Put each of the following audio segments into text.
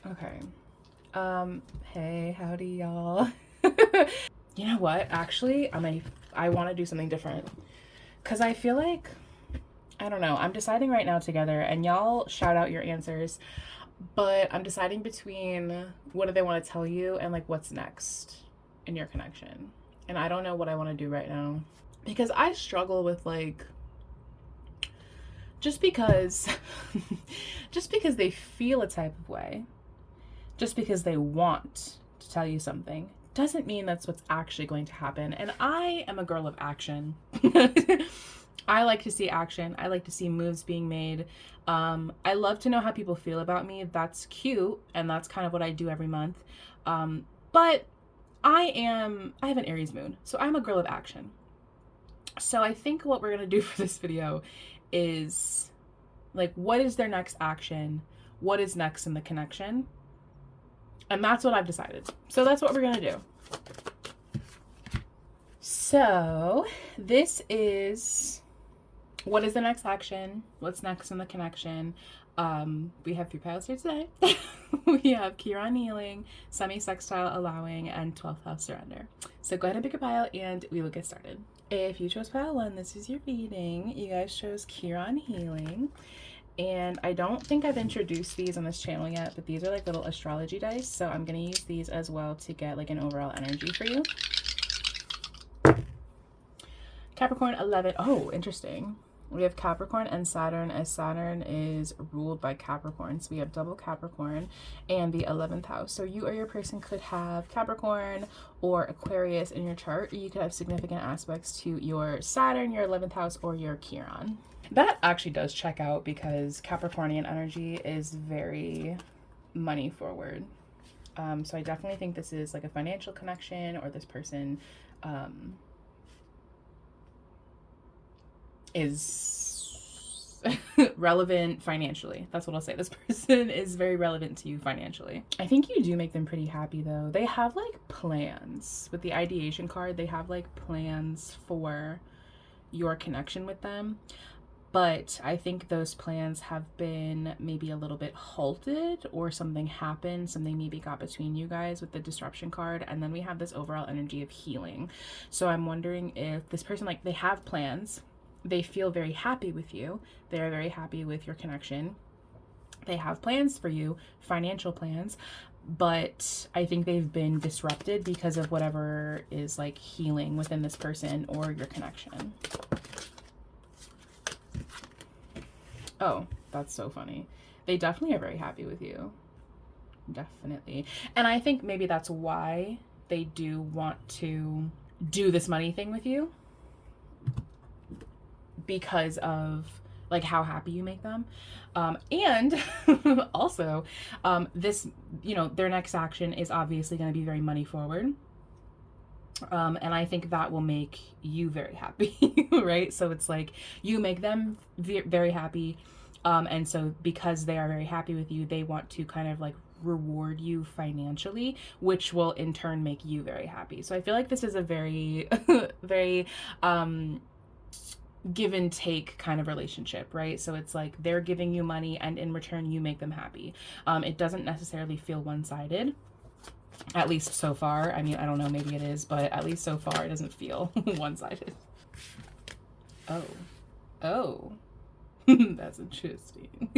Okay. Hey, howdy y'all. You know what? Actually, I want to do something different. Cause I feel like, I don't know, I'm deciding right now together, and y'all shout out your answers, but I'm deciding between what do they want to tell you and like what's next in your connection. And I don't know what I want to do right now. Because I struggle with like just because just because they feel a type of way, just because they want to tell you something doesn't mean that's what's actually going to happen. And I am a girl of action. I like to see action. I like to see moves being made. I love to know how people feel about me. That's cute, and that's kind of what I do every month. But I have an Aries moon, so I'm a girl of action. So I think what we're gonna do for this video is like, what is their next action? What is next in the connection? And that's what I've decided. So that's what we're gonna do. So this is what is the next action? What's next in the connection? We have 3 piles here today. We have Chiron healing, Semi-Sextile allowing, and 12th house surrender. So go ahead and pick a pile and we will get started. If you chose pile 1, this is your reading. You guys chose Chiron healing. And I don't think I've introduced these on this channel yet, but these are like little astrology dice. So I'm going to use these as well to get like an overall energy for you. Capricorn 11. Oh, interesting. We have Capricorn and Saturn, as Saturn is ruled by Capricorn. So we have double Capricorn and the 11th house. So you or your person could have Capricorn or Aquarius in your chart. You could have significant aspects to your Saturn, your 11th house, or your Chiron. That actually does check out because Capricornian energy is very money forward. So I definitely think this is like a financial connection, or this person is relevant financially. That's what I'll say. This person is very relevant to you financially. I think you do make them pretty happy though. They have like plans with the ideation card. They have like plans for your connection with them. But I think those plans have been maybe a little bit halted, or something happened, something maybe got between you guys with the disruption card. And then we have this overall energy of healing. So I'm wondering if this person, like, they have plans. They feel very happy with you. They're very happy with your connection. They have plans for you, financial plans. But I think they've been disrupted because of whatever is like healing within this person or your connection. Oh, that's so funny. They definitely are very happy with you. Definitely. And I think maybe that's why they do want to do this money thing with you, because of like how happy you make them. And also, this, you know, their next action is obviously going to be very money forward. And I think that will make you very happy, right? So it's like you make them very happy. And so because they are very happy with you, they want to kind of like reward you financially, which will in turn make you very happy. So I feel like this is a very, very, give and take kind of relationship, right? So it's like they're giving you money and in return you make them happy. It doesn't necessarily feel one-sided. At least so far. I mean, I don't know, maybe it is, but at least so far it doesn't feel one-sided. Oh, that's interesting.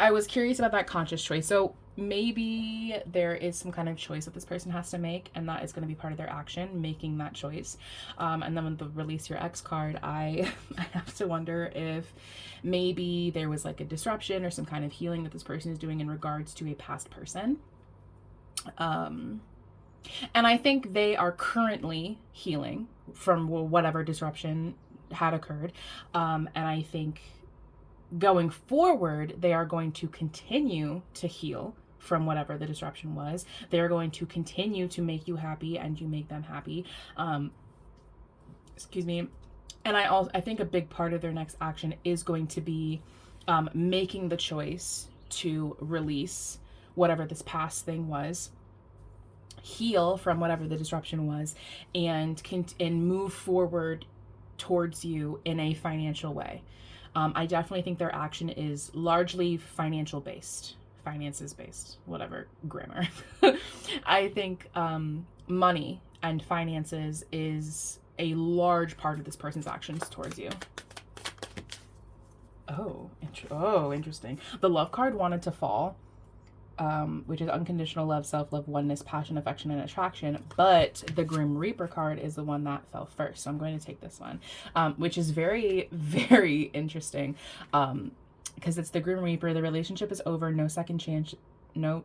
I was curious about that conscious choice. So maybe there is some kind of choice that this person has to make, and that is going to be part of their action, making that choice. And then with the release your ex card, I have to wonder if maybe there was like a disruption or some kind of healing that this person is doing in regards to a past person. And I think they are currently healing from whatever disruption had occurred. And I think going forward, they are going to continue to heal from whatever the disruption was. They're going to continue to make you happy and you make them happy. Excuse me. And I think a big part of their next action is going to be making the choice to release whatever this past thing was, heal from whatever the disruption was, and move forward towards you in a financial way. I definitely think their action is largely finances based, whatever grammar. I think money and finances is a large part of this person's actions towards you. Interesting. The love card wanted to fall, which is unconditional love, self-love, oneness, passion, affection, and attraction. But the Grim Reaper card is the one that fell first. So I'm going to take this one, which is very, very interesting, because it's the Grim Reaper. The relationship is over. No second chance. No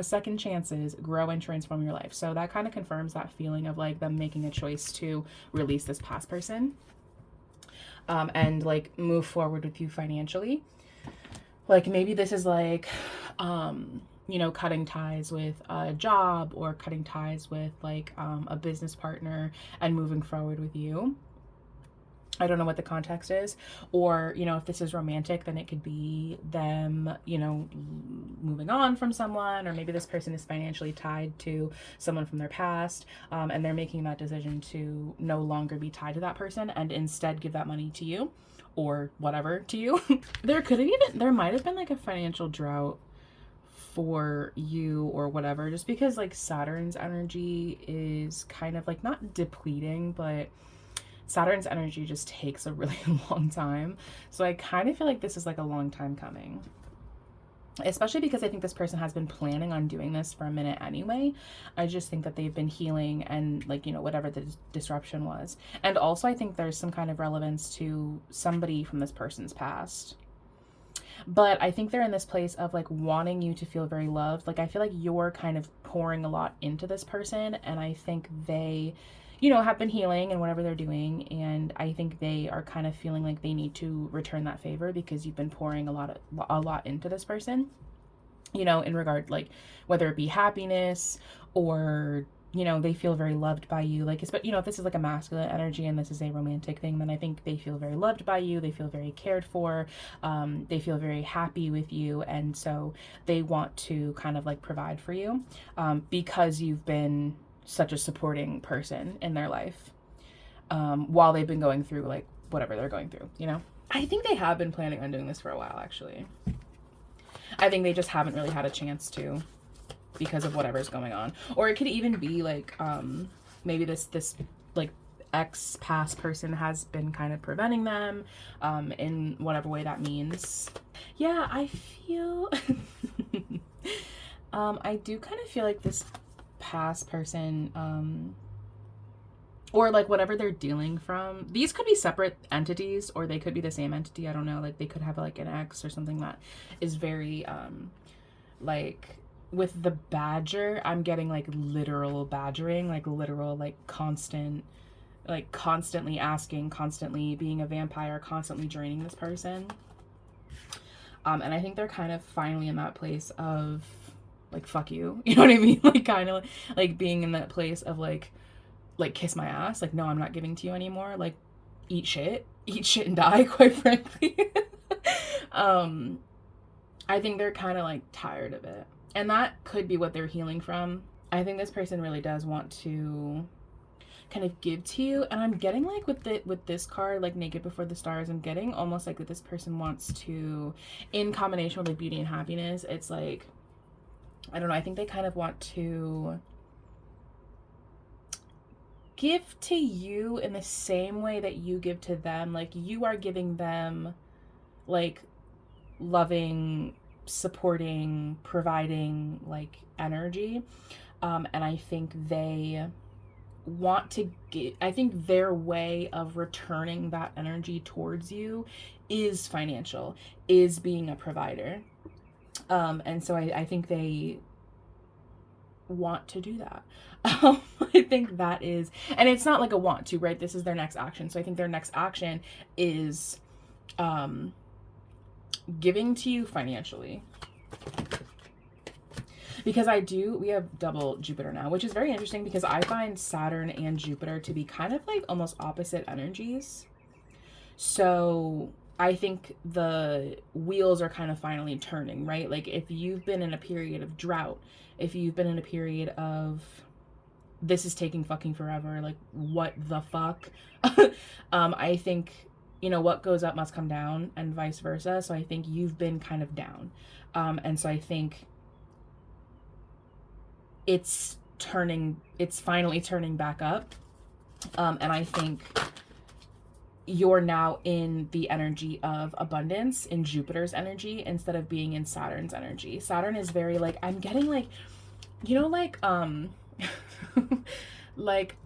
second chances. Grow and transform your life. So that kind of confirms that feeling of like them making a choice to release this past person, and like move forward with you financially. Like maybe this is like, you know, cutting ties with a job, or cutting ties with like a business partner and moving forward with you. I don't know what the context is. Or, you know, if this is romantic, then it could be them, you know, moving on from someone, or maybe this person is financially tied to someone from their past, and they're making that decision to no longer be tied to that person and instead give that money to you, or whatever to you. There might have been like a financial drought for you or whatever, just because like Saturn's energy is kind of like not depleting, but Saturn's energy just takes a really long time. So I kind of feel like this is like a long time coming, especially because I think this person has been planning on doing this for a minute anyway. I just think that they've been healing and like, you know, whatever the disruption was. And also I think there's some kind of relevance to somebody from this person's past. But I think they're in this place of like wanting you to feel very loved. Like I feel like you're kind of pouring a lot into this person, and I think they, you know, have been healing and whatever they're doing, and I think they are kind of feeling like they need to return that favor because you've been pouring a lot into this person, you know, in regard like whether it be happiness or, you know, they feel very loved by you. Like, you know, if this is like a masculine energy and this is a romantic thing, then I think they feel very loved by you. They feel very cared for. They feel very happy with you. And so they want to kind of like provide for you, because you've been such a supporting person in their life, while they've been going through like whatever they're going through, you know. I think they have been planning on doing this for a while, actually. I think they just haven't really had a chance to, because of whatever's going on. Or it could even be like, maybe this like ex-past person has been kind of preventing them, in whatever way that means. Yeah, I feel I do kind of feel like this past person, or like whatever they're dealing from, these could be separate entities or they could be the same entity. I don't know, like they could have like an ex or something that is very like with the badger, I'm getting like literal badgering, like literal like constant, like constantly asking, constantly being a vampire, constantly draining this person. And I think they're kind of finally in that place of like, fuck you. You know what I mean? Like kind of like being in that place of like kiss my ass. Like, no, I'm not giving to you anymore. Like eat shit and die, quite frankly. I think they're kind of like tired of it. And that could be what they're healing from. I think this person really does want to kind of give to you. And I'm getting like with this card, like Naked Before the Stars, I'm getting almost like that this person wants to, in combination with like beauty and happiness, it's like, I don't know, I think they kind of want to give to you in the same way that you give to them. Like you are giving them like loving, supporting, providing like energy. And I think they want to get, I think their way of returning that energy towards you is financial, is being a provider. And so I think they want to do that. I think that is, and it's not like a want to, right? This is their next action. So I think their next action is giving to you financially. Because we have double Jupiter now, which is very interesting because I find Saturn and Jupiter to be kind of like almost opposite energies. So I think the wheels are kind of finally turning, right? Like if you've been in a period of drought, if you've been in a period of this is taking fucking forever, like what the fuck? I think you know, what goes up must come down and vice versa. So I think you've been kind of down. And so I think it's finally turning back up. And I think you're now in the energy of abundance, in Jupiter's energy, instead of being in Saturn's energy. Saturn is very like, I'm getting like, you know, like, like,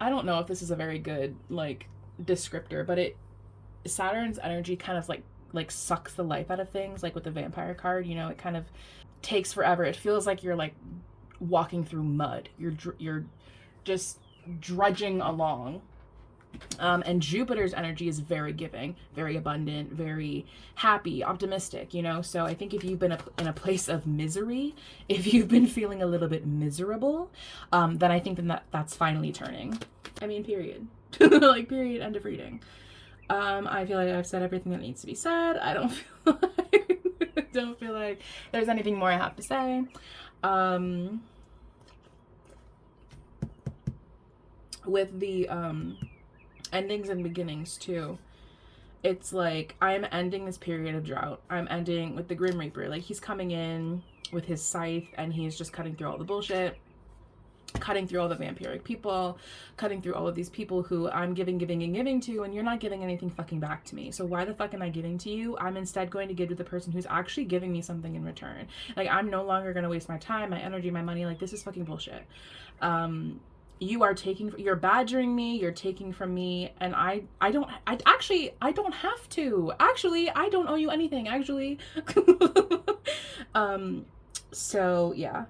I don't know if this is a very good, like, descriptor, but Saturn's energy kind of like sucks the life out of things, like with the vampire card, you know, it kind of takes forever. It feels like you're like walking through mud. You're just drudging along. And Jupiter's energy is very giving, very abundant, very happy, optimistic, you know? So I think if you've been in a place of misery, if you've been feeling a little bit miserable, then I think that's finally turning. I mean, period. Like, period, end of reading. I feel like I've said everything that needs to be said. I don't feel like there's anything more I have to say. With the, endings and beginnings too, it's like I'm ending this period of drought. I'm ending with the Grim Reaper. Like, he's coming in with his scythe and he's just cutting through all the bullshit, cutting through all the vampiric people, cutting through all of these people who I'm giving to, and you're not giving anything fucking back to me. So why the fuck am I giving to you? I'm instead going to give to the person who's actually giving me something in return. Like, I'm no longer going to waste my time, my energy, my money. Like, this is fucking bullshit. You're badgering me, you're taking from me, and I don't have to. Actually, I don't owe you anything, actually. So yeah.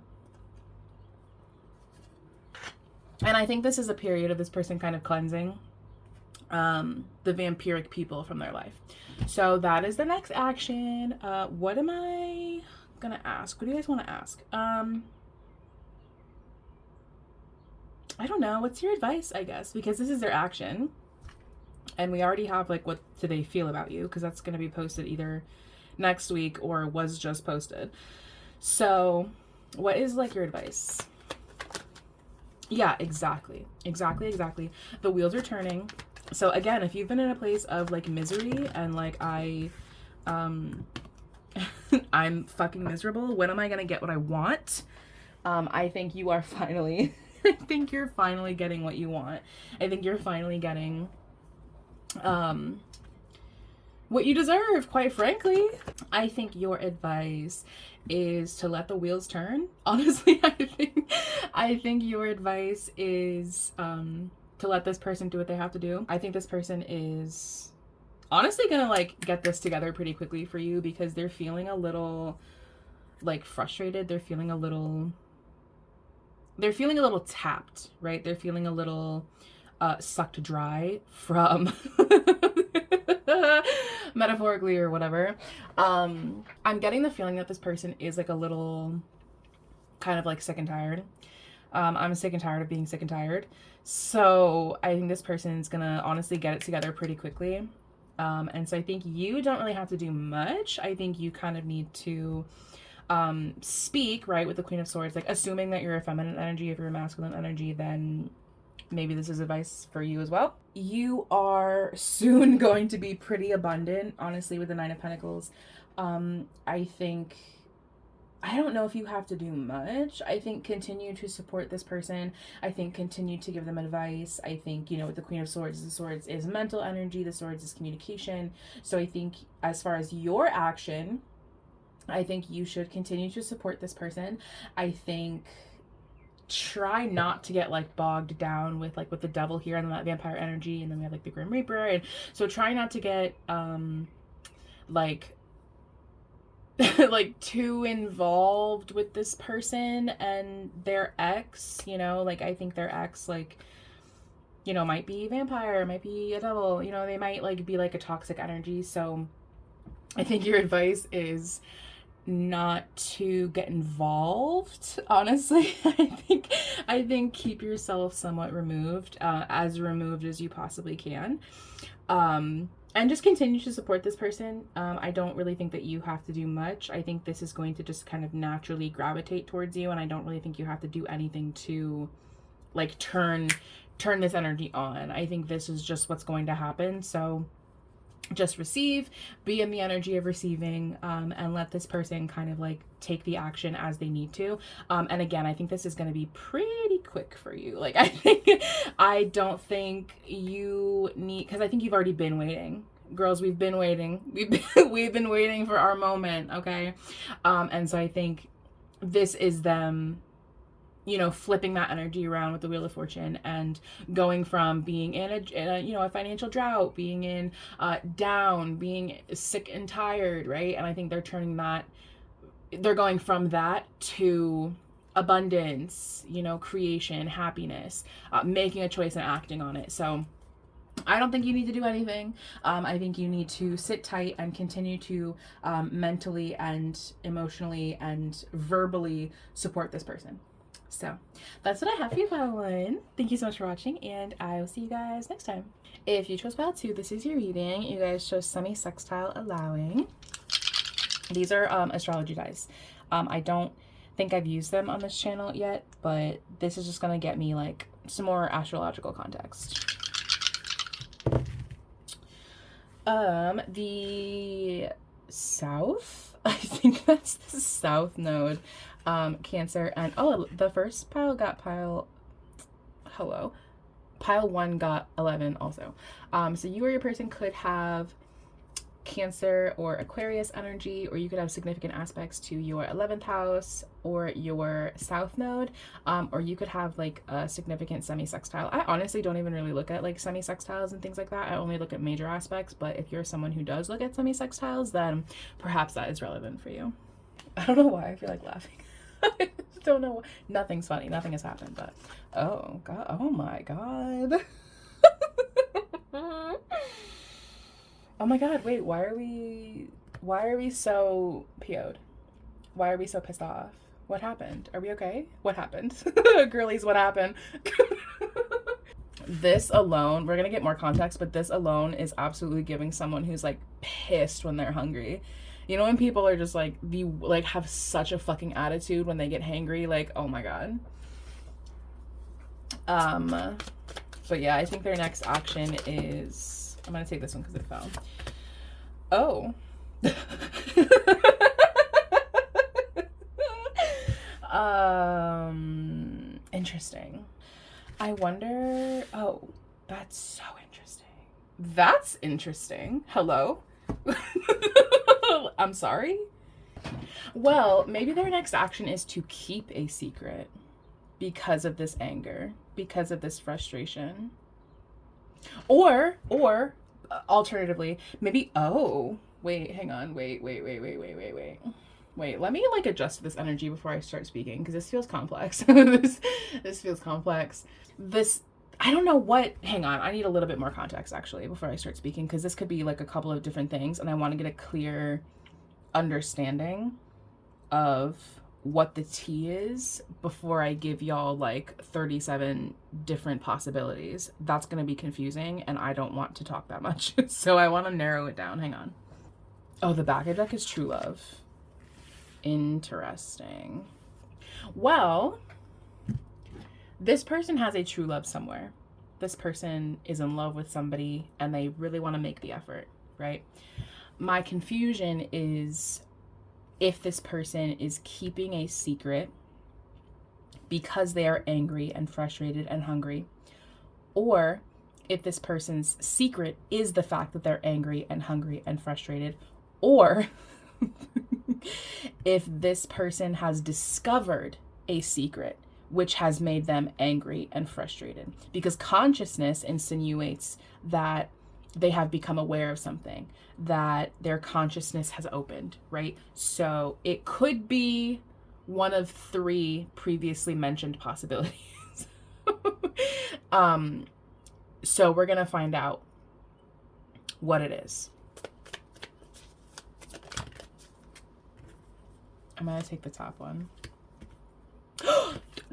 And I think this is a period of this person kind of cleansing the vampiric people from their life. So that is the next action. What am I gonna ask? What do you guys want to ask? I don't know. What's your advice, I guess? Because this is their action. And we already have, like, what do they feel about you? Because that's going to be posted either next week or was just posted. So, what is, like, your advice? Yeah, exactly. Exactly. The wheels are turning. So, again, if you've been in a place of, like, misery and, like, I'm fucking miserable. When am I going to get what I want? I think you are finally... I think you're finally getting what you want. I think you're finally getting what you deserve, quite frankly. I think your advice is to let the wheels turn. Honestly, I think your advice is to let this person do what they have to do. I think this person is honestly gonna, like, get this together pretty quickly for you because they're feeling a little, like, frustrated. They're feeling a little tapped, right? They're feeling a little sucked dry from metaphorically or whatever. I'm getting the feeling that this person is, like, a little kind of, like, sick and tired. I'm sick and tired of being sick and tired. So I think this person's gonna honestly get it together pretty quickly. And so I think you don't really have to do much. I think you kind of need to speak, right, with the Queen of Swords, like, assuming that you're a feminine energy. If you're a masculine energy, then maybe this is advice for you as well. You are soon going to be pretty abundant, honestly, with the Nine of Pentacles. I think, I don't know if you have to do much. I think continue to support this person. I think continue to give them advice. I think, you know, with the Queen of Swords, the Swords is mental energy, the Swords is communication. So I think as far as your action, I think you should continue to support this person. I think try not to get, like, bogged down with, like, with the devil here and then that vampire energy, and then we have, like, the Grim Reaper, and so try not to get like like too involved with this person and their ex, you know. Like, I think their ex, like, you know, might be vampire, might be a devil, you know, they might, like, be, like, a toxic energy. So I think your advice is not to get involved, honestly. I think keep yourself somewhat removed, as removed as you possibly can, and just continue to support this person. I don't really think that you have to do much. I think this is going to just kind of naturally gravitate towards you, and I don't really think you have to do anything to, like, turn this energy on. I think this is just what's going to happen. So just receive, be in the energy of receiving, and let this person kind of like take the action as they need to. And again, I think this is going to be pretty quick for you. Like, I don't think you need, because I think you've already been waiting. Girls, we've been waiting. We've been waiting for our moment, okay? And so I think this is them, you know, flipping that energy around with the Wheel of Fortune and going from being in a you know, a financial drought, being in down, being sick and tired, right? And I think they're turning that, they're going from that to abundance, you know, creation, happiness, making a choice and acting on it. So I don't think you need to do anything. I think you need to sit tight and continue to mentally and emotionally and verbally support this person. So that's what I have for you, pile one. Thank you so much for watching, and I will see you guys next time. If you chose pile two, this is your reading. You guys chose Semi-Sextile allowing. These are astrology dice. I don't think I've used them on this channel yet, but this is just gonna get me like some more astrological context. The South, I think that's the South node. Cancer, and oh, the first pile got pile 1 got 11 also. So you or your person could have Cancer or Aquarius energy, or you could have significant aspects to your 11th house or your South node, or you could have like a significant semi-sextile. I honestly don't even really look at like semi-sextiles and things like that. I only look at major aspects, but if you're someone who does look at semi-sextiles, then perhaps that is relevant for you. I don't know why I feel like laughing. I don't know. Nothing's funny. Nothing has happened, but oh god, oh my god. Oh my god, wait, why are we so PO'd? Why are we so pissed off? What happened? Are we okay? What happened? Girlies, what happened? This alone, we're gonna get more context, but this alone is absolutely giving someone who's like pissed when they're hungry. You know, when people are just like, have such a fucking attitude when they get hangry, like, oh my god. But yeah, I think their next action is, I'm gonna take this one because it fell. Oh. Interesting. I wonder, oh, that's so interesting. That's interesting. Hello? I'm sorry? Well, maybe their next action is to keep a secret because of this anger, because of this frustration. Or alternatively, maybe, oh, wait, hang on, wait. Wait, let me like adjust this energy before I start speaking, because this feels complex. This feels complex. I don't know what, hang on, I need a little bit more context actually before I start speaking, because this could be like a couple of different things, and I want to get a clear understanding of what the tea is before I give y'all like 37 different possibilities. That's going to be confusing, and I don't want to talk that much. So I want to narrow it down. Hang on. Oh, the back of the deck is true love. Interesting. Well, this person has a true love somewhere. This person is in love with somebody and they really want to make the effort, right? My confusion is if this person is keeping a secret because they are angry and frustrated and hungry, or if this person's secret is the fact that they're angry and hungry and frustrated, or if this person has discovered a secret which has made them angry and frustrated, because consciousness insinuates that they have become aware of something, that their consciousness has opened, right? So it could be one of 3 previously mentioned possibilities. So we're gonna find out what it is. I'm gonna take the top one.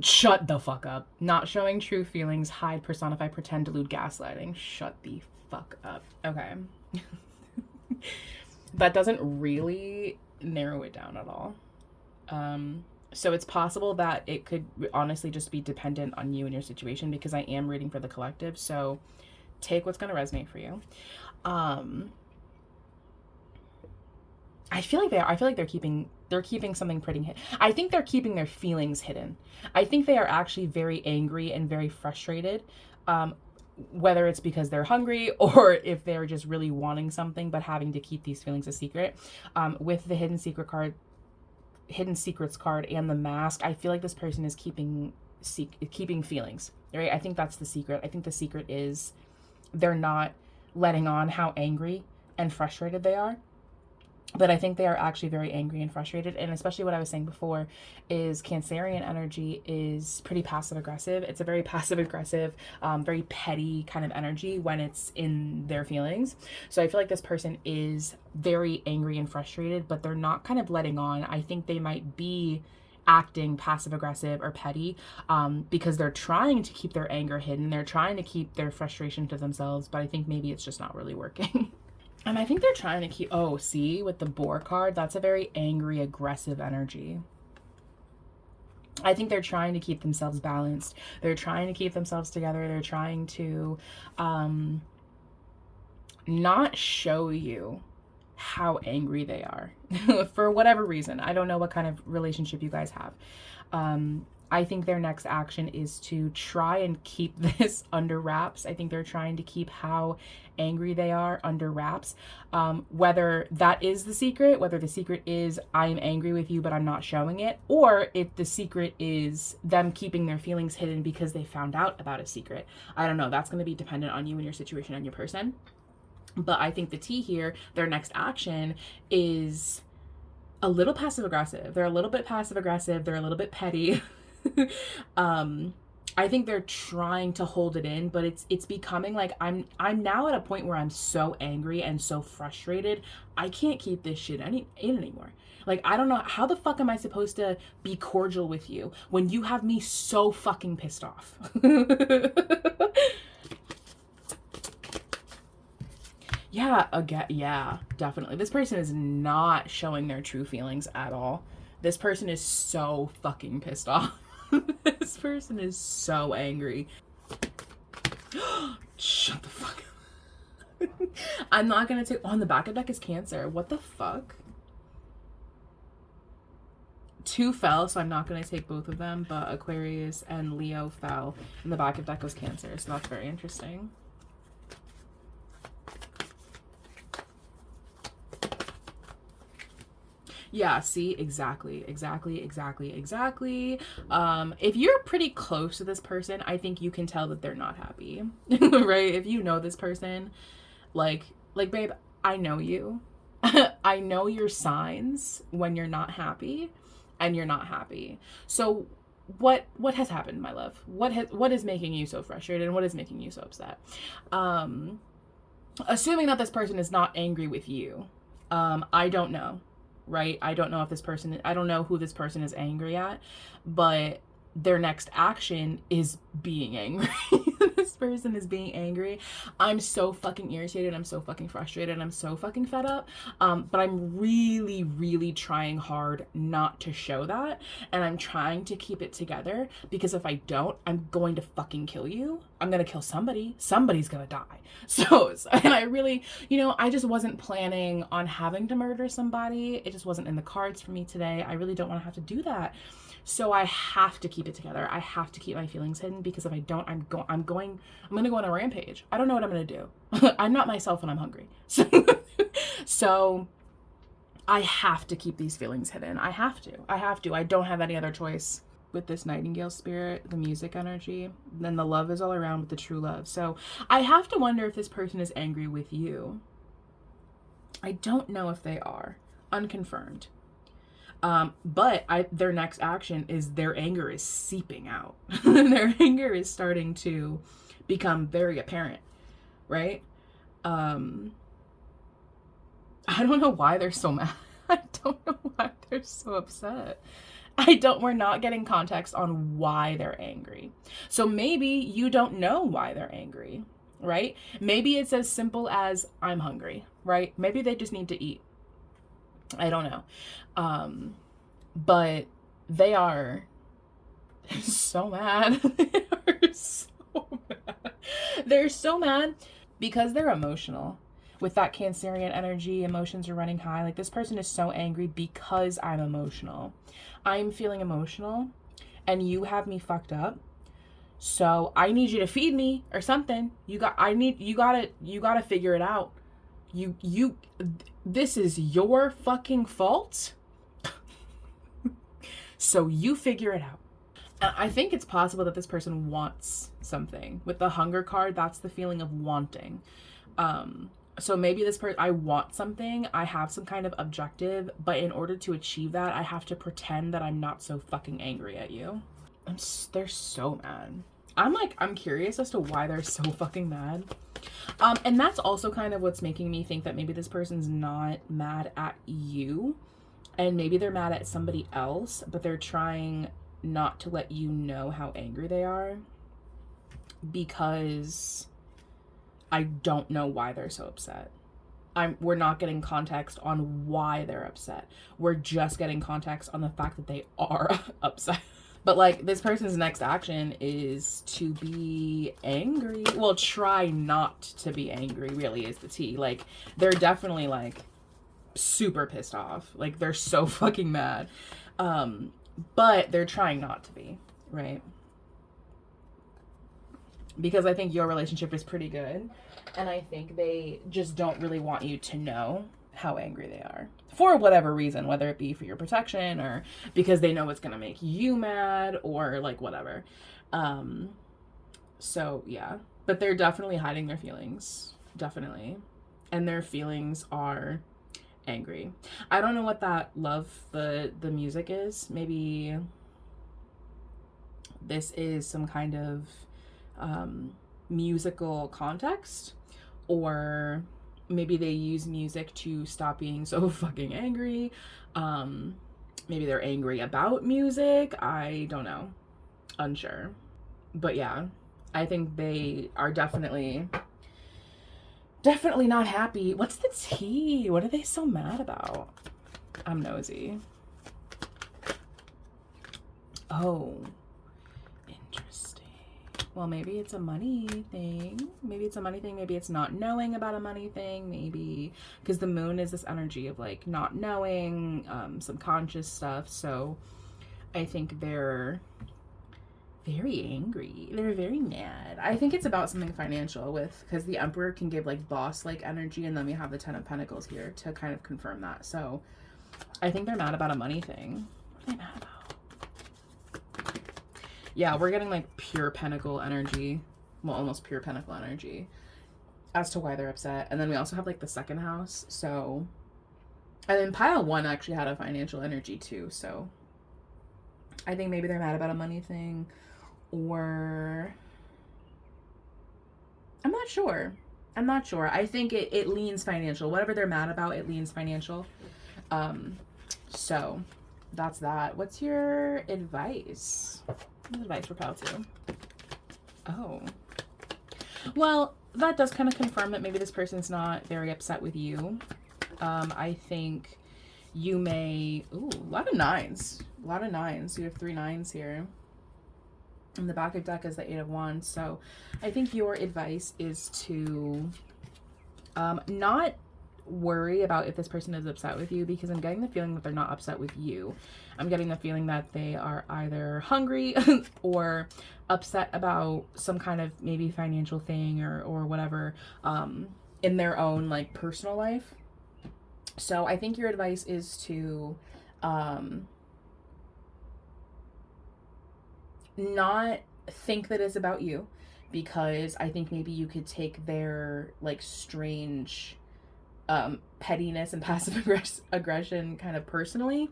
Shut the fuck up. Not showing true feelings, hide, personify, pretend, delude, gaslighting. Shut the fuck up. Okay. That doesn't really narrow it down at all. So it's possible that it could honestly just be dependent on you and your situation, because I am reading for the collective. So take what's going to resonate for you. I feel like they are. I feel like they're keeping something pretty hidden. I think they're keeping their feelings hidden. I think they are actually very angry and very frustrated. Whether it's because they're hungry or if they're just really wanting something but having to keep these feelings a secret. With the hidden secrets card and the mask, I feel like this person is keeping feelings, right? I think that's the secret. I think the secret is they're not letting on how angry and frustrated they are. But I think they are actually very angry and frustrated. And especially what I was saying before is Cancerian energy is pretty passive aggressive. It's a very passive aggressive, very petty kind of energy when it's in their feelings. So I feel like this person is very angry and frustrated, but they're not kind of letting on. I think they might be acting passive aggressive or petty because they're trying to keep their anger hidden. They're trying to keep their frustration to themselves, but I think maybe it's just not really working. And I think they're trying to keep, oh, see, with the Boar card, that's a very angry, aggressive energy. I think they're trying to keep themselves balanced. They're trying to keep themselves together. They're trying to not show you how angry they are for whatever reason. I don't know what kind of relationship you guys have. I think their next action is to try and keep this under wraps. I think they're trying to keep how angry they are under wraps. Whether that is the secret, whether the secret is I'm angry with you, but I'm not showing it, or if the secret is them keeping their feelings hidden because they found out about a secret. I don't know. That's going to be dependent on you and your situation and your person. But I think the T here, their next action is a little passive aggressive. They're a little bit passive aggressive. They're a little bit petty. I think they're trying to hold it in, but it's becoming like I'm now at a point where I'm so angry and so frustrated. I can't keep this shit in anymore. Like, I don't know, how the fuck am I supposed to be cordial with you when you have me so fucking pissed off? Yeah, definitely. This person is not showing their true feelings at all. This person is so fucking pissed off. This person is so angry. Shut the fuck up. I'm not gonna take... on the back of deck is Cancer. What the fuck? 2 fell, so I'm not gonna take both of them, but Aquarius and Leo fell. And the back of deck was Cancer, so that's very interesting. Yeah, see, exactly. If you're pretty close to this person, I think you can tell that they're not happy, right? If you know this person, like, babe, I know you. I know your signs when you're not happy and you're not happy. So what has happened, my love? What is making you so frustrated and what is making you so upset? Assuming that this person is not angry with you, I don't know. Right? I don't know who this person is angry at, but their next action is being angry. This person is being angry. I'm so fucking irritated. I'm so fucking frustrated. I'm so fucking fed up. But I'm really, really trying hard not to show that. And I'm trying to keep it together because if I don't, I'm going to fucking kill you. I'm going to kill somebody. Somebody's going to die. So, and I really, I just wasn't planning on having to murder somebody. It just wasn't in the cards for me today. I really don't want to have to do that. So I have to keep it together. I have to keep my feelings hidden because if I don't, I'm going to go on a rampage. I don't know what I'm going to do. I'm not myself when I'm hungry. So I have to keep these feelings hidden. I have to. I don't have any other choice. With this Nightingale spirit, the music energy, then the love is all around with the true love. So I have to wonder if this person is angry with you. I don't know if they are. Unconfirmed. But their next action is their anger is seeping out. Their anger is starting to become very apparent, right? I don't know why they're so mad. I don't know why they're so upset. We're not getting context on why they're angry. So maybe you don't know why they're angry, right? Maybe it's as simple as I'm hungry, right? Maybe they just need to eat. I don't know. But they are so mad. They're so mad because they're emotional. with that Cancerian energy, emotions are running high. Like, this person is so angry because I'm emotional. I'm feeling emotional and you have me fucked up. So I need you to feed me or something. You gotta figure it out. This is your fucking fault. So you figure it out. I think it's possible that this person wants something. With the Hunger card, that's the feeling of wanting. So maybe this person, I want something, I have some kind of objective, but in order to achieve that, I have to pretend that I'm not so fucking angry at you. They're so mad. I'm curious as to why they're so fucking mad. And that's also kind of what's making me think that maybe this person's not mad at you, and maybe they're mad at somebody else, but they're trying not to let you know how angry they are, because I don't know why they're so upset. We're not getting context on why they're upset. We're just getting context on the fact that they are upset. But like, this person's next action is to be angry. Well, try not to be angry really is the tea. Like, they're definitely like super pissed off. Like, they're so fucking mad. But they're trying not to be, right? Because I think your relationship is pretty good. And I think they just don't really want you to know how angry they are. For whatever reason, whether it be for your protection or because they know it's going to make you mad or like whatever. So yeah. But they're definitely hiding their feelings. Definitely. And their feelings are angry. I don't know what that love, the music is. Maybe this is some kind of musical context, or maybe they use music to stop being so fucking angry. Maybe they're angry about music. I don't know. Unsure. But yeah, I think they are definitely not happy. What's the tea? What are they so mad about? I'm nosy. Oh, interesting. Well, maybe it's a money thing. Maybe it's a money thing. Maybe it's not knowing about a money thing. Maybe because the moon is this energy of like not knowing, subconscious stuff. So I think they're very angry. They're very mad. I think it's about something financial because the Emperor can give like boss-like energy, and then we have the Ten of Pentacles here to kind of confirm that. So I think they're mad about a money thing. What are they mad about? Yeah, we're getting like pure pentacle energy. Well, almost pure pentacle energy as to why they're upset. And then we also have like the second house. So, and then pile one actually had a financial energy too. So I think maybe they're mad about a money thing, or I'm not sure. I think it leans financial. Whatever they're mad about, it leans financial. So that's that. What's your advice? What's advice for pile 2? Oh. Well, that does kind of confirm that maybe this person's not very upset with you. I think you may... Ooh, a lot of nines. A lot of nines. You have 3 9s here. And the back of deck is the 8 of Wands. So I think your advice is to not worry about if this person is upset with you, because I'm getting the feeling that they're not upset with you. I'm getting the feeling that they are either hungry or upset about some kind of maybe financial thing or whatever in their own like personal life. So I think your advice is to not think that it's about you, because I think maybe you could take their like strange pettiness and passive aggression kind of personally.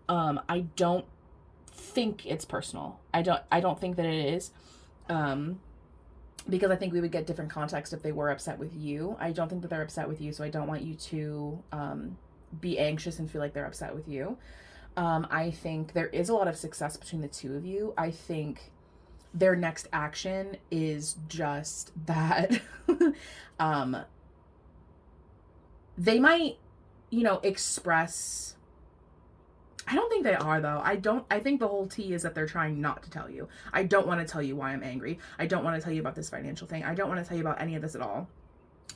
I don't think it's personal. I don't think that it is, because I think we would get different context if they were upset with you. I don't think that they're upset with you, so I don't want you to be anxious and feel like they're upset with you. I think there is a lot of success between the two of you. I think their next action is just that they might, express... I don't think they are, though. I think the whole tea is that they're trying not to tell you. I don't want to tell you why I'm angry. I don't want to tell you about this financial thing. I don't want to tell you about any of this at all.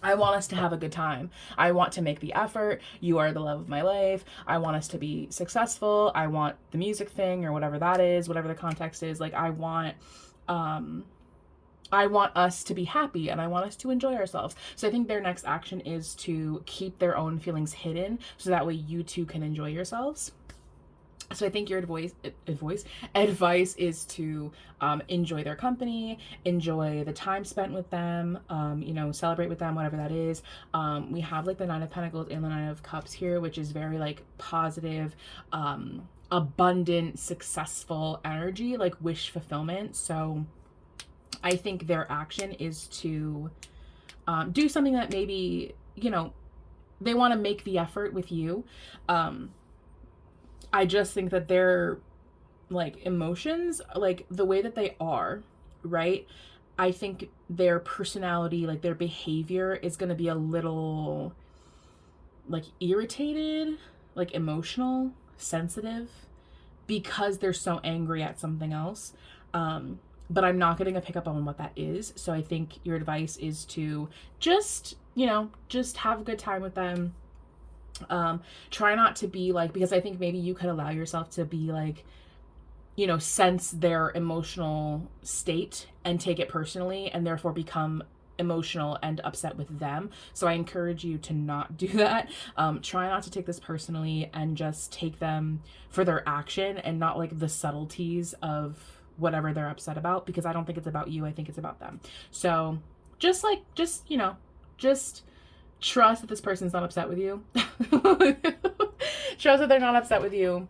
I want us to have a good time. I want to make the effort. You are the love of my life. I want us to be successful. I want the music thing or whatever that is, whatever the context is. Like I want us to be happy and I want us to enjoy ourselves. So I think their next action is to keep their own feelings hidden so that way you two can enjoy yourselves. So I think your advice is to enjoy their company, enjoy the time spent with them, celebrate with them, whatever that is. We have like the Nine of Pentacles and the Nine of Cups here, which is very like positive, abundant, successful energy, like wish fulfillment. So I think their action is to do something that maybe, they want to make the effort with you. I just think that their like emotions, like the way that they are, right? I think their personality, like their behavior is going to be a little like irritated, like emotional, sensitive, because they're so angry at something else. But I'm not getting a pickup on what that is. So I think your advice is to just have a good time with them. Try not to be like, because I think maybe you could allow yourself to be like, sense their emotional state and take it personally and therefore become emotional and upset with them. So I encourage you to not do that. Try not to take this personally and just take them for their action and not like the subtleties of whatever they're upset about, because I don't think it's about you. I think it's about them. So just trust that this person's not upset with you. Trust that they're not upset with you.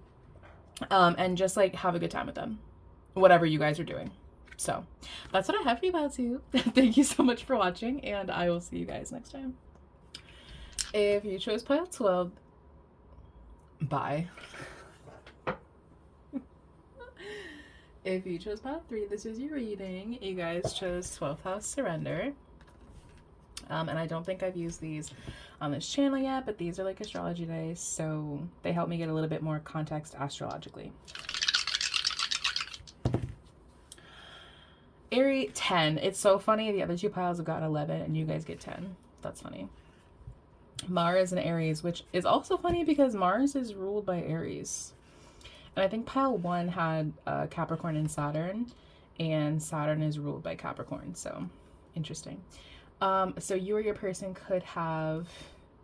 And just like have a good time with them, whatever you guys are doing. So that's what I have for you, Batu. Thank you so much for watching, and I will see you guys next time. If you chose pile 12, bye. If you chose pile 3, this is your reading. You guys chose 12th house surrender. And I don't think I've used these on this channel yet, but these are like astrology dice, so they help me get a little bit more context astrologically. Aries 10. It's so funny. The other two piles have gotten 11 and you guys get 10. That's funny. Mars and Aries, which is also funny because Mars is ruled by Aries. And I think pile 1 had Capricorn and Saturn is ruled by Capricorn. So interesting. So you or your person could have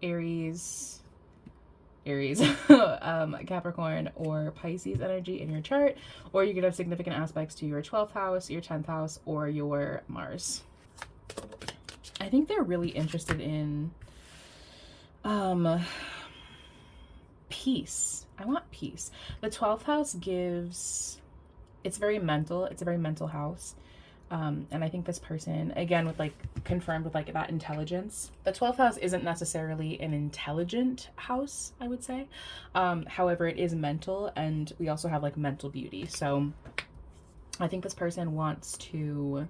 Aries, Capricorn or Pisces energy in your chart, or you could have significant aspects to your 12th house, your 10th house, or your Mars. I think they're really interested in peace. I want peace. The 12th house it's very mental. It's a very mental house. And I think this person, again, with like confirmed with like that intelligence. The 12th house isn't necessarily an intelligent house, I would say. However, it is mental, and we also have like mental beauty. So I think this person wants to,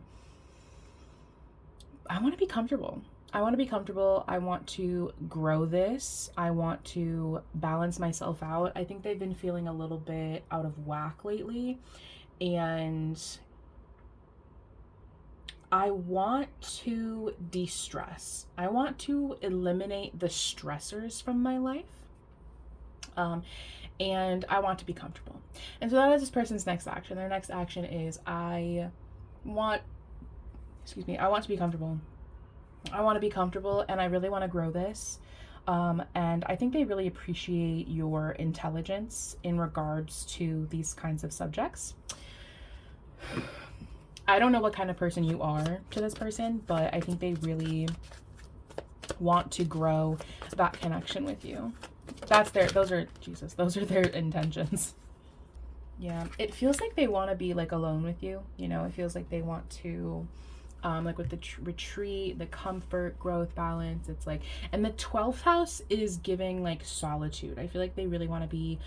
I want to be comfortable. I want to be comfortable. I want to grow this. I want to balance myself out. I think they've been feeling a little bit out of whack lately, and I want to de-stress. I want to eliminate the stressors from my life. And I want to be comfortable. And so that is this person's next action. Their next action is I want to be comfortable. I want to be comfortable, and I really want to grow this. And I think they really appreciate your intelligence in regards to these kinds of subjects. I don't know what kind of person you are to this person, but I think they really want to grow that connection with you. Those are their intentions. Yeah, it feels like they want to be like alone with you. It feels like they want to, like with the retreat, the comfort, growth, balance. It's like, and the 12th house is giving like solitude. I feel like they really want to be,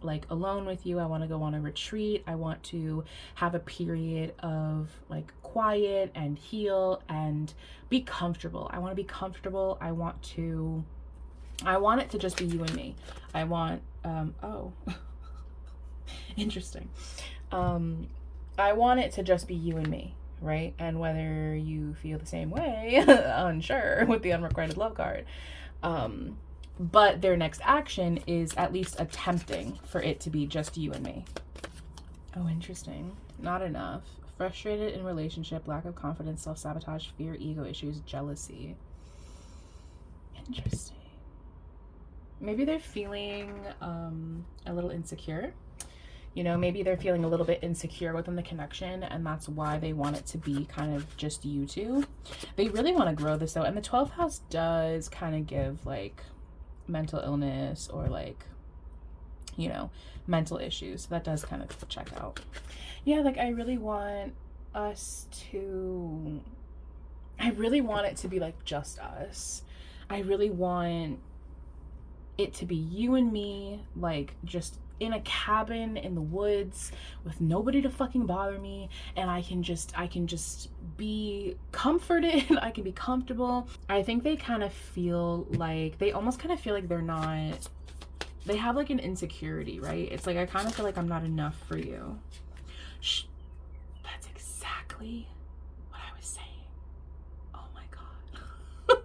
like alone with you. I want to go on a retreat. I want to have a period of like quiet and heal and be comfortable. I want to be comfortable. I want it to just be you and me. I want, interesting. I want it to just be you and me, right? And whether you feel the same way, unsure, with the unrequited love card. But their next action is at least attempting for it to be just you and me. Oh, interesting. Not enough. Frustrated in relationship, lack of confidence, self-sabotage, fear, ego issues, jealousy. Interesting. Maybe they're feeling a little insecure. You know, maybe they're feeling a little bit insecure within the connection, and that's why they want it to be kind of just you two. They really want to grow this though, and the 12th house does kind of give like mental illness or like, you know, mental issues. So that does kind of check out. Yeah, like I really want it to be like just us. I really want it to be you and me, like just in a cabin in the woods with nobody to fucking bother me, and I can just be comforted. I can be comfortable. I think they kind of feel like, they almost kind of feel like they have like an insecurity, right? It's like, I kind of feel like I'm not enough for you. Shh, that's exactly what I was saying. Oh my God.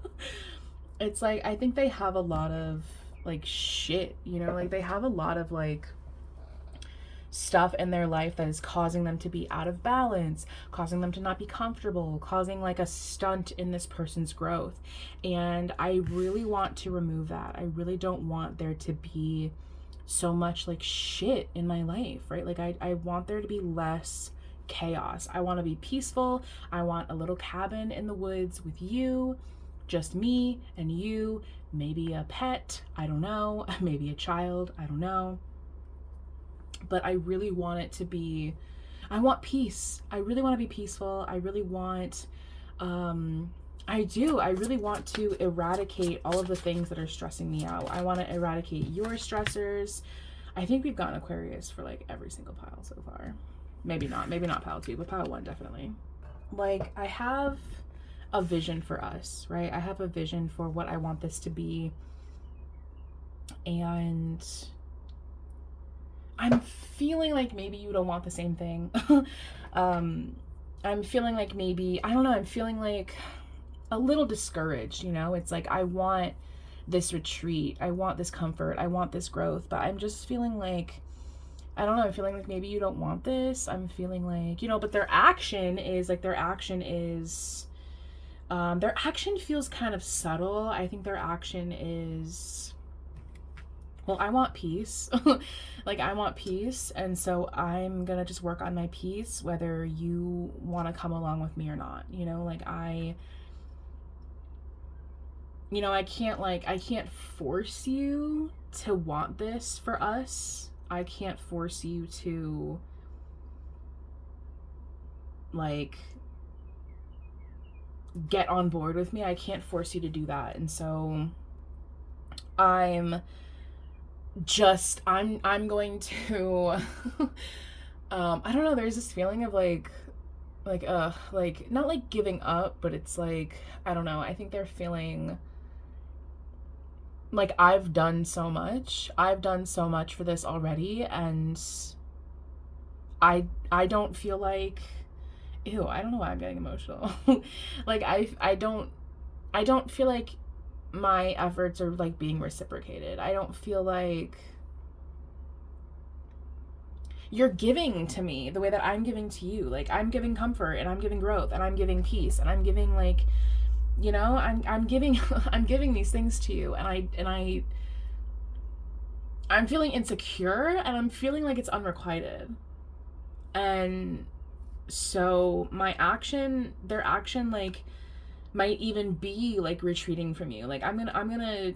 It's like, I think they have a lot of like shit, you know, like they have a lot of like stuff in their life that is causing them to be out of balance, causing them to not be comfortable, causing like a stunt in this person's growth. And I really want to remove that. I really don't want there to be so much like shit in my life, right? Like I want there to be less chaos. I want to be peaceful. I want a little cabin in the woods with you, just me and you, maybe a pet, I don't know, maybe a child, I don't know. But I really want it to be, I want peace. I really want to be peaceful. I really want, I really want to eradicate all of the things that are stressing me out. I want to eradicate your stressors. I think we've gotten Aquarius for like every single pile so far. Maybe not pile 2, but pile 1 definitely. Like I have a vision for us, right? I have a vision for what I want this to be. And I'm feeling like maybe you don't want the same thing. I'm feeling like maybe, I don't know, I'm feeling like a little discouraged, you know? It's like, I want this retreat. I want this comfort. I want this growth. But I'm just feeling like, I don't know, I'm feeling like maybe you don't want this. I'm feeling like, you know, but their action feels kind of subtle. I think their action is, well, I want peace. Like I want peace, and so I'm gonna just work on my peace whether you want to come along with me or not, you know? Like I can't force you to want this for us. I can't force you to like get on board with me. I can't force you to do that. And so I'm going to I don't know, there's this feeling of like not like giving up, but it's like, I don't know, I think they're feeling like I've done so much for this already, and I don't feel like, ew, I don't know why I'm getting emotional. Like I don't feel like my efforts are like being reciprocated. I don't feel like you're giving to me the way that I'm giving to you. Like I'm giving comfort, and I'm giving growth, and I'm giving peace, and I'm giving like, you know, I'm giving I'm giving these things to you, and I'm feeling insecure, and I'm feeling like it's unrequited. And so their action like might even be like retreating from you. Like I'm gonna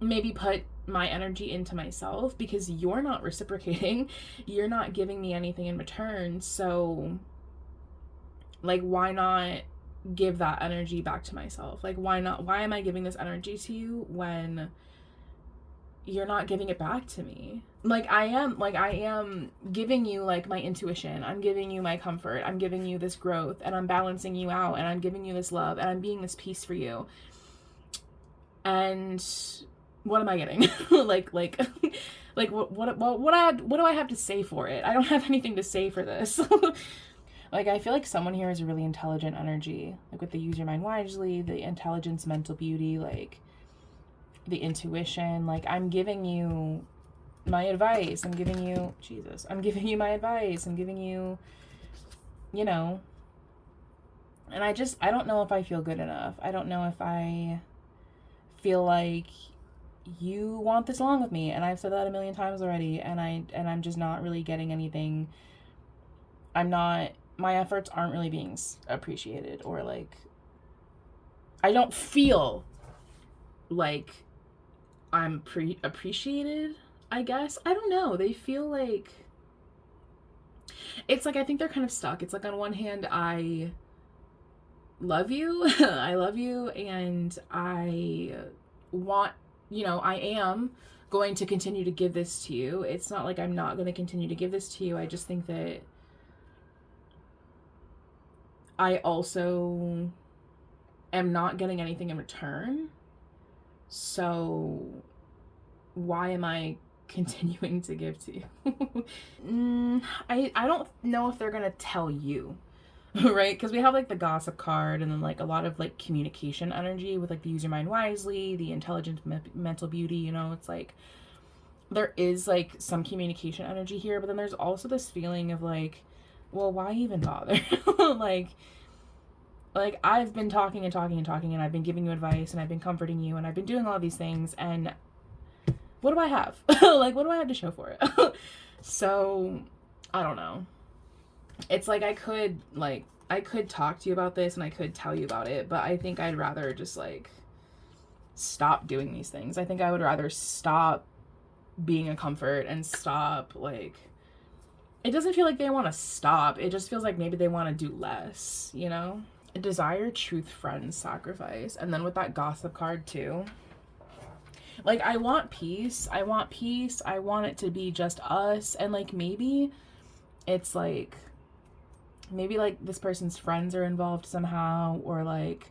maybe put my energy into myself because you're not reciprocating. You're not giving me anything in return. So like, why not give that energy back to myself? Like, why am I giving this energy to you when you're not giving it back to me? Like I am giving you like my intuition. I'm giving you my comfort. I'm giving you this growth, and I'm balancing you out, and I'm giving you this love, and I'm being this peace for you. And what am I getting? like what do I have to say for it? I don't have anything to say for this. Like, I feel like someone here is a really intelligent energy. Like, with the use your mind wisely, the intelligence, mental beauty, like, the intuition. Like, I'm giving you my advice. I'm giving you, Jesus, I'm giving you my advice. I'm giving you, you know, and I don't know if I feel good enough. I don't know if I feel like you want this along with me. And I've said that a million times already. And I'm just not really getting anything. My efforts aren't really being appreciated, or like, I don't feel like I'm appreciated, I guess. I don't know. They feel like, it's like, I think they're kind of stuck. It's like, on one hand, I love you. I love you, and I want, I am going to continue to give this to you. It's not like I'm not going to continue to give this to you. I just think that I also am not getting anything in return. So why am I continuing to give to you? I don't know if they're going to tell you. Right? Because we have like the gossip card, and then like a lot of like communication energy with like the use your mind wisely, the intelligent mental beauty, it's like there is like some communication energy here, but then there's also this feeling of like, well, why even bother? like I've been talking and talking and talking, and I've been giving you advice, and I've been comforting you, and I've been doing all these things, and what do I have? Like, what do I have to show for it? So I don't know. It's like I could talk to you about this, and I could tell you about it, but I think I'd rather just like stop doing these things. I think I would rather stop being a comfort and stop, like, it doesn't feel like they want to stop. It just feels like maybe they want to do less, Desire, truth, friends, sacrifice. And then with that gossip card too, like, I want peace. I want it to be just us. And like, maybe it's like, this person's friends are involved somehow, or like,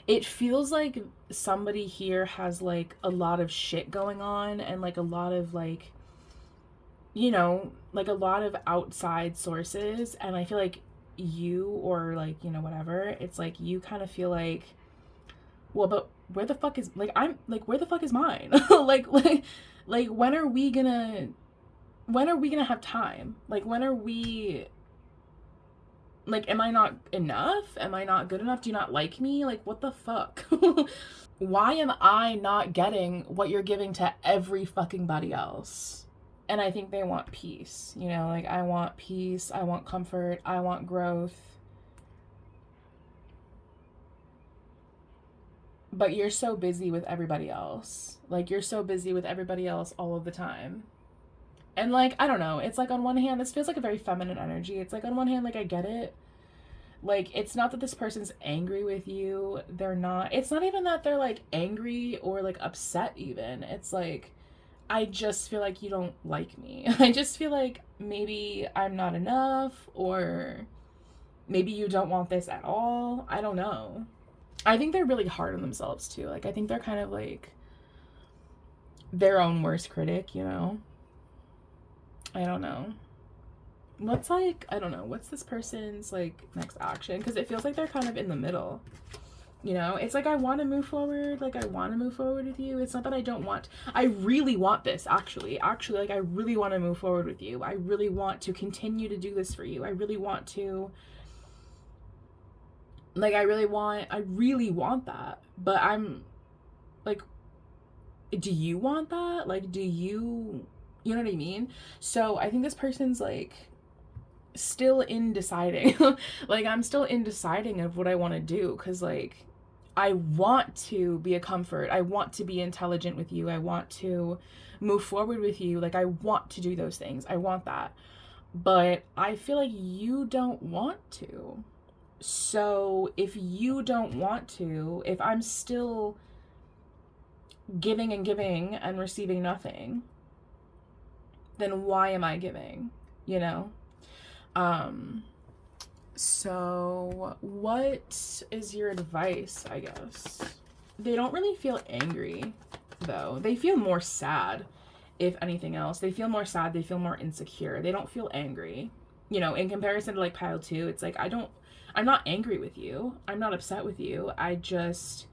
it feels like somebody here has like a lot of shit going on, and like a lot of like, like a lot of outside sources. And I feel like you, or like, whatever, it's like you kind of feel like, well, but where the fuck is, like, I'm like, where the fuck is mine? like when are we gonna have time? Like, when are we, like, am I not enough? Am I not good enough? Do you not like me? Like, what the fuck? Why am I not getting what you're giving to every fucking body else? And I think they want peace, like, I want peace, I want comfort, I want growth. But you're so busy with everybody else. Like, you're so busy with everybody else all of the time. And like, I don't know, it's like, on one hand, this feels like a very feminine energy. It's like, on one hand, like, I get it. Like, it's not that this person's angry with you. It's not even that they're like angry or like upset even. It's like, I just feel like you don't like me. I just feel like maybe I'm not enough, or maybe you don't want this at all. I don't know. I think they're really hard on themselves too. Like, I think they're kind of like their own worst critic, I don't know. What's this person's like next action? Because it feels like they're kind of in the middle. It's like, I want to move forward. Like, I want to move forward with you. It's not that I don't want, I really want this, actually, like, I really want to move forward with you. I really want to continue to do this for you. I really want to, like, I really want that. But I'm like, do you want that? Like, do you know what I mean? So I think this person's like still in deciding. Like, I'm still in deciding of what I want to do, because like, I want to be a comfort. I want to be intelligent with you. I want to move forward with you. Like, I want to do those things. I want that. But I feel like you don't want to. So if you don't want to, if I'm still giving and giving and receiving nothing, then why am I giving? So what is your advice, I guess? They don't really feel angry, though. They feel more sad, if anything else. They feel more sad. They feel more insecure. They don't feel angry. you know, in comparison to like pile 2, it's like I'm not angry with you. I'm not upset with you. I just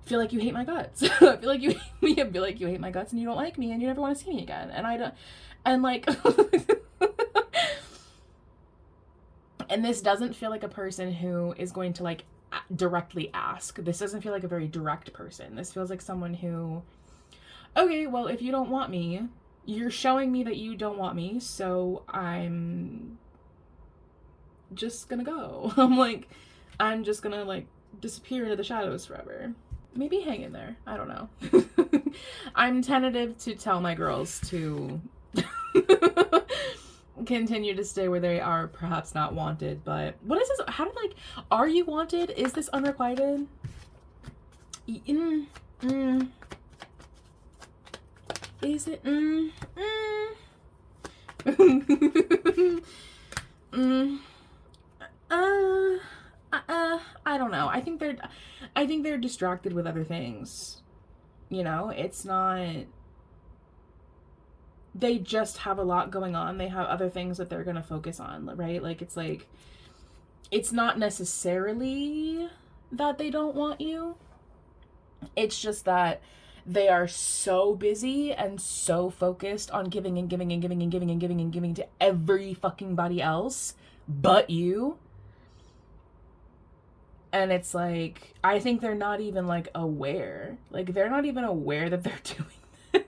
feel like you hate my guts. I feel like you hate my guts and you don't like me and you never want to see me again. And I don't, and like, and this doesn't feel like a person who is going to like directly ask. This doesn't feel like a very direct person. This feels like someone who, okay, well, if you don't want me, you're showing me that you don't want me, so I'm just gonna go. I'm just gonna like disappear into the shadows forever. Maybe hang in there. I don't know. I'm tentative to tell my girls to continue to stay where they are, perhaps not wanted, but what is this? How did like, are you wanted? Is this unrequited? Is it? I don't know. I think they're distracted with other things. You know, it's not, they just have a lot going on. They have other things that they're going to focus on, right? Like, it's not necessarily that they don't want you. It's just that they are so busy and so focused on giving and giving and giving and giving and giving and giving to every fucking body else but you. And it's like, I think they're not even like aware. Like, they're not even aware that they're doing this.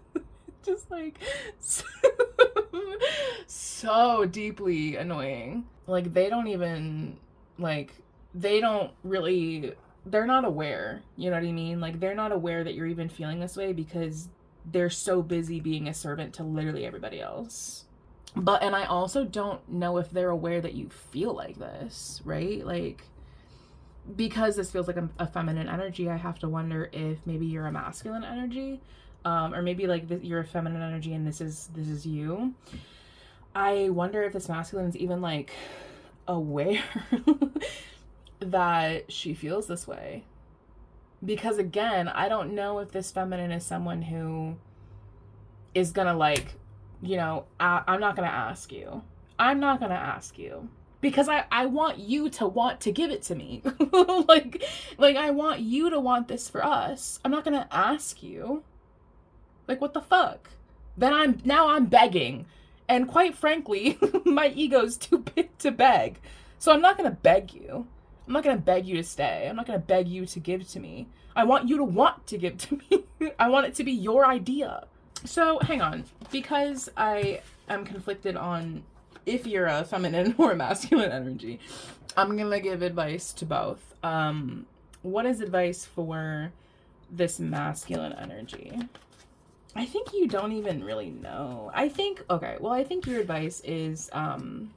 Just like so deeply annoying. Like, they don't even like, they're not aware, you know what I mean? Like, they're not aware that you're even feeling this way because they're so busy being a servant to literally everybody else. And I also don't know if they're aware that you feel like this, right? Like, because this feels like a feminine energy, I have to wonder if maybe you're a masculine energy, or maybe like you're a feminine energy and this is you. I wonder if this masculine is even like aware that she feels this way. Because again, I don't know if this feminine is someone who is gonna like, you know, I'm not gonna ask you. I'm not gonna ask you. Because I want you to want to give it to me. like I want you to want this for us. I'm not gonna ask you. Like, what the fuck? Then I'm begging. And quite frankly, my ego's too big to beg. So I'm not gonna beg you. I'm not gonna beg you to stay. I'm not gonna beg you to give to me. I want you to want to give to me. I want it to be your idea. So hang on, because I am conflicted on if you're a feminine or a masculine energy, I'm gonna give advice to both. What is advice for this masculine energy? I think you don't even really know. I think your advice is to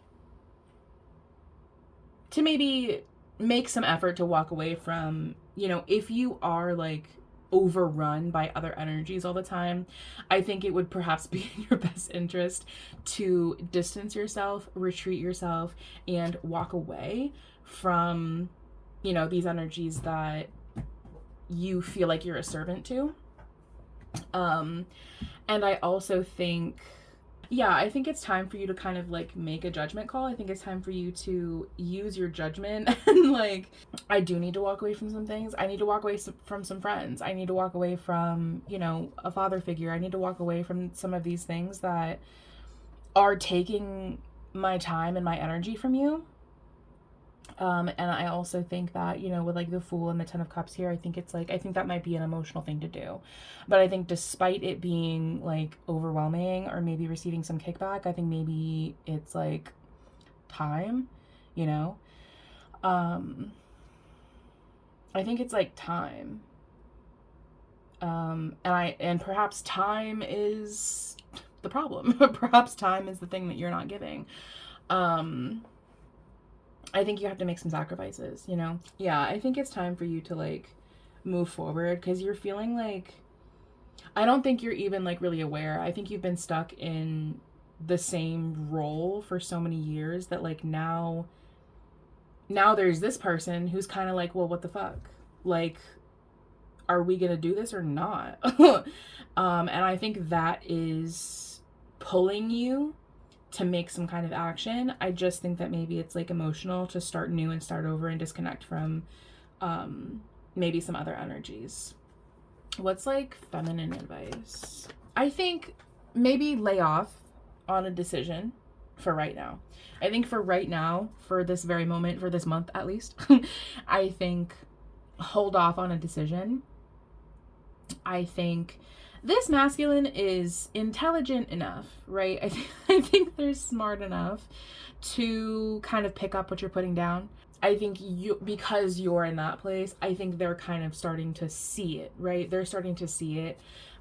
maybe make some effort to walk away from, you know, if you are like overrun by other energies all the time, I think it would perhaps be in your best interest to distance yourself, retreat yourself, and walk away from, you know, these energies that you feel like you're a servant to. And I also think, I think it's time for you to kind of like make a judgment call. I think it's time for you to use your judgment and like, I do need to walk away from some things. I need to walk away from some friends. I need to walk away from, you know, a father figure. I need to walk away from some of these things that are taking my time and my energy from you. And I also think that, you know, with like the Fool and the Ten of Cups here, I think that might be an emotional thing to do. But I think despite it being like overwhelming or maybe receiving some kickback, I think maybe it's like time, you know? I think it's like time. And perhaps time is the problem. Perhaps time is the thing that you're not giving. I think you have to make some sacrifices, you know? Yeah, I think it's time for you to like move forward because you're feeling like, I don't think you're even like really aware. I think you've been stuck in the same role for so many years that like now there's this person who's kind of like, well, what the fuck? Like, are we gonna do this or not? And I think that is pulling you to make some kind of action. I just think that maybe it's like emotional to start new and start over and disconnect from maybe some other energies. What's like feminine advice? I think maybe lay off on a decision for right now. I think for right now, for this very moment, for this month at least, I think hold off on a decision. I think this masculine is intelligent enough, right? I think they're smart enough to kind of pick up what you're putting down. I think you, because you're in that place, I think they're kind of starting to see it, right? They're starting to see it,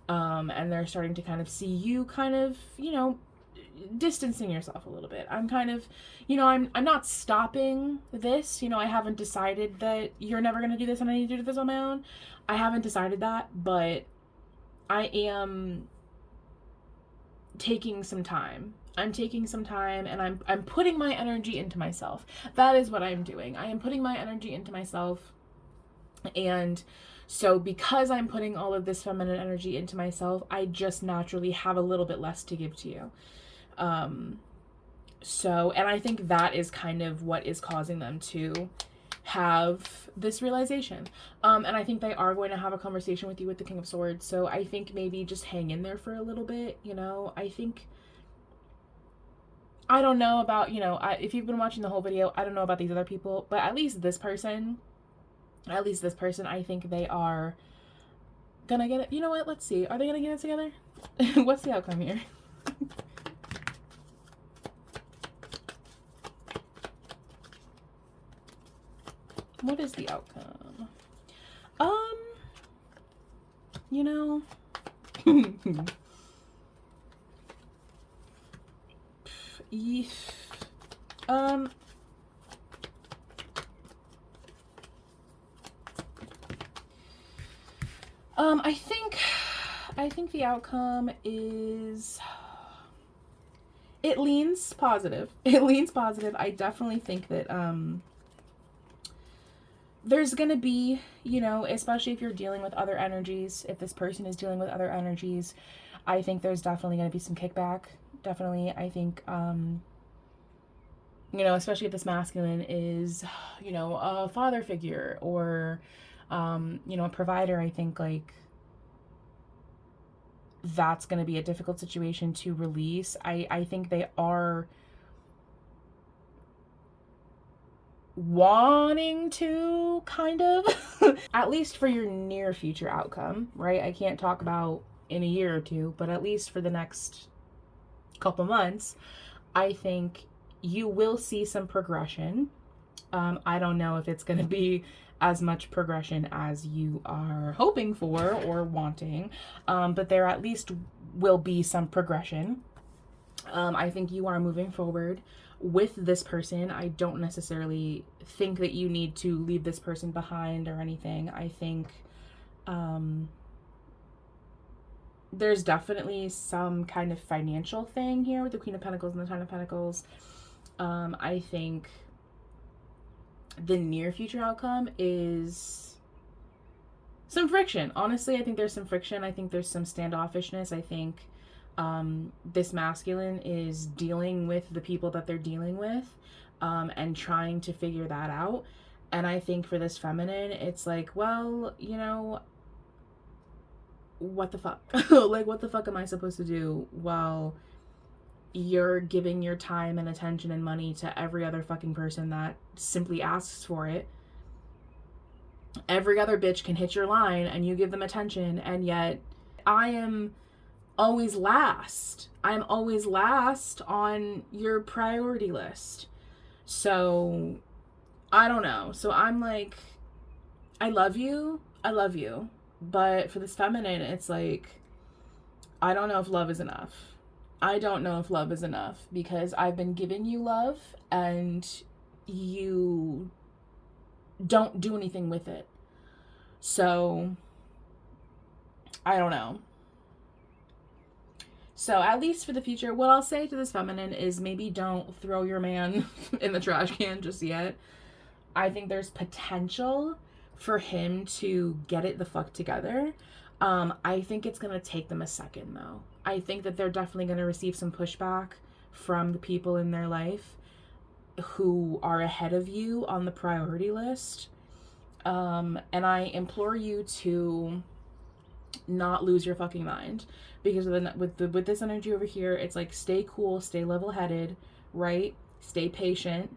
and they're starting to kind of see you kind of, you know, distancing yourself a little bit. I'm kind of, you know, I'm not stopping this. You know, I haven't decided that you're never going to do this and I need to do this on my own. I haven't decided that, but I am taking some time. I'm taking some time and I'm putting my energy into myself. That is what I'm doing. I am putting my energy into myself. And so because I'm putting all of this feminine energy into myself, I just naturally have a little bit less to give to you. And I think that is kind of what is causing them to have this realization. And I think they are going to have a conversation with you with the King of Swords. So I think maybe just hang in there for a little bit, you know. I don't know about, you know, if you've been watching the whole video, I don't know about these other people, but at least this person, I think they are gonna get it. You know what? Let's see. Are they gonna get it together? What's the outcome here? What is the outcome? You know, I think the outcome is, it leans positive. It leans positive. I definitely think that, there's gonna be, you know, especially if you're dealing with other energies, if this person is dealing with other energies, I think there's definitely gonna be some kickback. Definitely. I think, you know, especially if this masculine is, you know, a father figure or, you know, a provider, I think like that's going to be a difficult situation to release. I think they are wanting to kind of, at least for your near future outcome, right? I can't talk about in a year or two, but at least for the next couple months, I think you will see some progression. I don't know if it's going to be as much progression as you are hoping for or wanting, but there at least will be some progression. I think you are moving forward with this person. I don't necessarily think that you need to leave this person behind or anything. I think there's definitely some kind of financial thing here with the Queen of Pentacles and the Ten of Pentacles. I think the near future outcome is some friction. Honestly, I think there's some friction. I think there's some standoffishness. I think this masculine is dealing with the people that they're dealing with, and trying to figure that out. And I think for this feminine, it's like, well, you know, what the fuck? Like, what the fuck am I supposed to do while you're giving your time and attention and money to every other fucking person that simply asks for it? Every other bitch can hit your line and you give them attention, and yet I am always last. I'm always last on your priority list. So I don't know. So I'm like, I love you, but for this feminine, it's like, I don't know if love is enough. I don't know if love is enough, because I've been giving you love and you don't do anything with it. So I don't know. So at least for the future, what I'll say to this feminine is maybe don't throw your man in the trash can just yet. I think there's potential for him to get it the fuck together. I think it's going to take them a second, though. I think that they're definitely going to receive some pushback from the people in their life who are ahead of you on the priority list. And I implore you to not lose your fucking mind, because with this energy over here, it's like, stay cool, stay level-headed, right? Stay patient.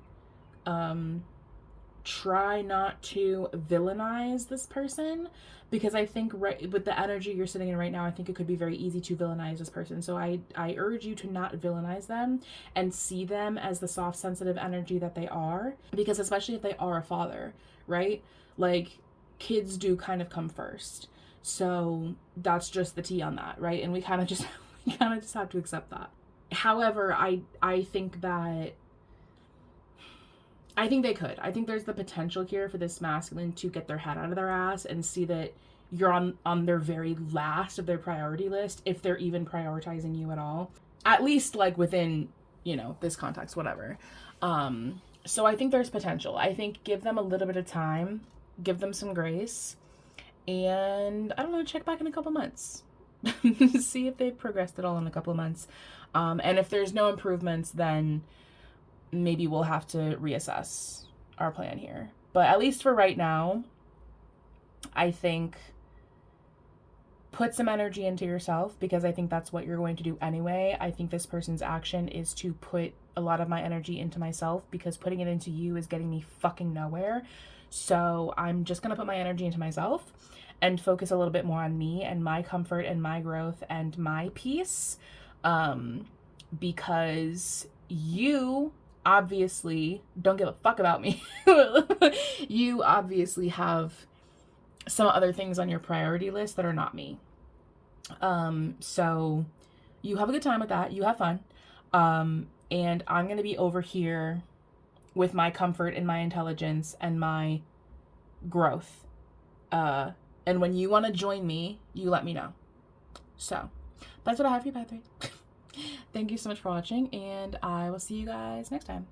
Try not to villainize this person, because I think right with the energy you're sitting in right now, I think it could be very easy to villainize this person. So I urge you to not villainize them and see them as the soft, sensitive energy that they are, because especially if they are a father, right? Like, kids do kind of come first. So that's just the tea on that, right? And we kind of just have to accept that. However, I think they could. I think there's the potential here for this masculine to get their head out of their ass and see that you're on their very last of their priority list, if they're even prioritizing you at all. At least, like, within, this context, whatever. So I think there's potential. I think give them a little bit of time, give them some grace, and I don't know, check back in a couple months. See if they've progressed at all in a couple of months. And if there's no improvements, then maybe we'll have to reassess our plan here. But at least for right now, I think put some energy into yourself, because I think that's what you're going to do anyway. I think this person's action is to put a lot of my energy into myself, because putting it into you is getting me fucking nowhere. So I'm just going to put my energy into myself and focus a little bit more on me and my comfort and my growth and my peace. Because you obviously don't give a fuck about me. You obviously have some other things on your priority list that are not me. So you have a good time with that. You have fun. And I'm going to be over here with my comfort and my intelligence and my growth. And when you want to join me, you let me know. So that's what I have for you, Pathway. Thank you so much for watching, and I will see you guys next time.